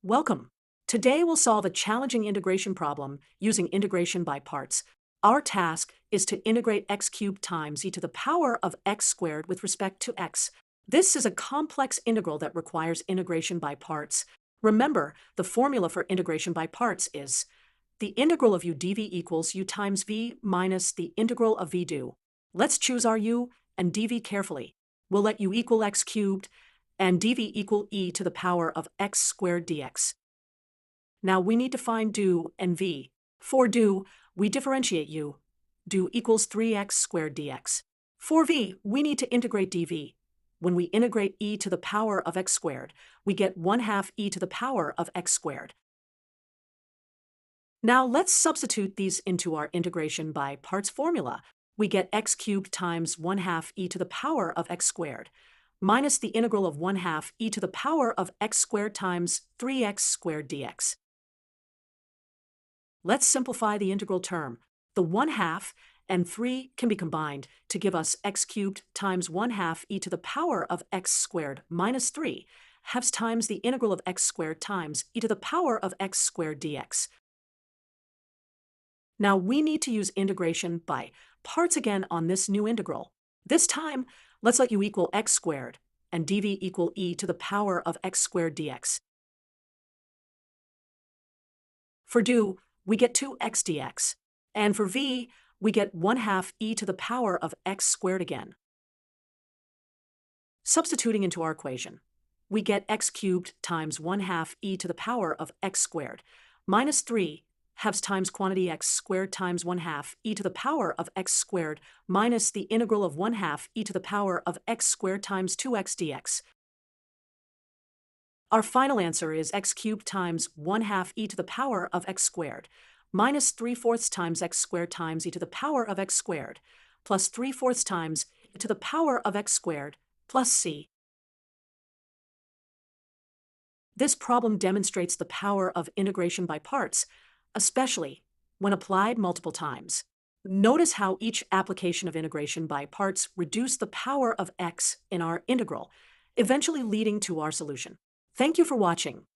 Welcome. Today we'll solve a challenging integration problem using integration by parts. Our task is to integrate x cubed times e to the power of x squared with respect to x. This is a complex integral that requires integration by parts. Remember, the formula for integration by parts is the integral of u dv equals u times v minus the integral of v du. Let's choose our u and dv carefully. We'll let u equal x cubed and dv equal e to the power of x squared dx. Now we need to find du and v. For du, we differentiate u. Du equals 3x squared dx. For v, we need to integrate dv. When we integrate e to the power of x squared, we get 1/2 e to the power of x squared. Now let's substitute these into our integration by parts formula. We get x cubed times 1/2 e to the power of x squared, minus the integral of 1/2 e to the power of x squared times 3x squared dx. Let's simplify the integral term. The 1/2 and 3 can be combined to give us x cubed times 1/2 e to the power of x squared minus 3 halves times the integral of x squared times e to the power of x squared dx. Now we need to use integration by parts again on this new integral. This time, let's let u equal x squared and dv equal e to the power of x squared dx. For du, we get 2x dx, and for v, we get 1/2 e to the power of x squared again. Substituting into our equation, we get x cubed times 1/2 e to the power of x squared minus 3 halves times quantity x squared times 1/2 e to the power of x squared minus the integral of 1/2 e to the power of x squared times 2x dx. Our final answer is x cubed times 1/2 e to the power of x squared minus 3/4 times x squared times e to the power of x squared plus 3/4 times e to the power of x squared plus c. This problem demonstrates the power of integration by parts, especially when applied multiple times. Notice how each application of integration by parts reduced the power of x in our integral, eventually leading to our solution. Thank you for watching.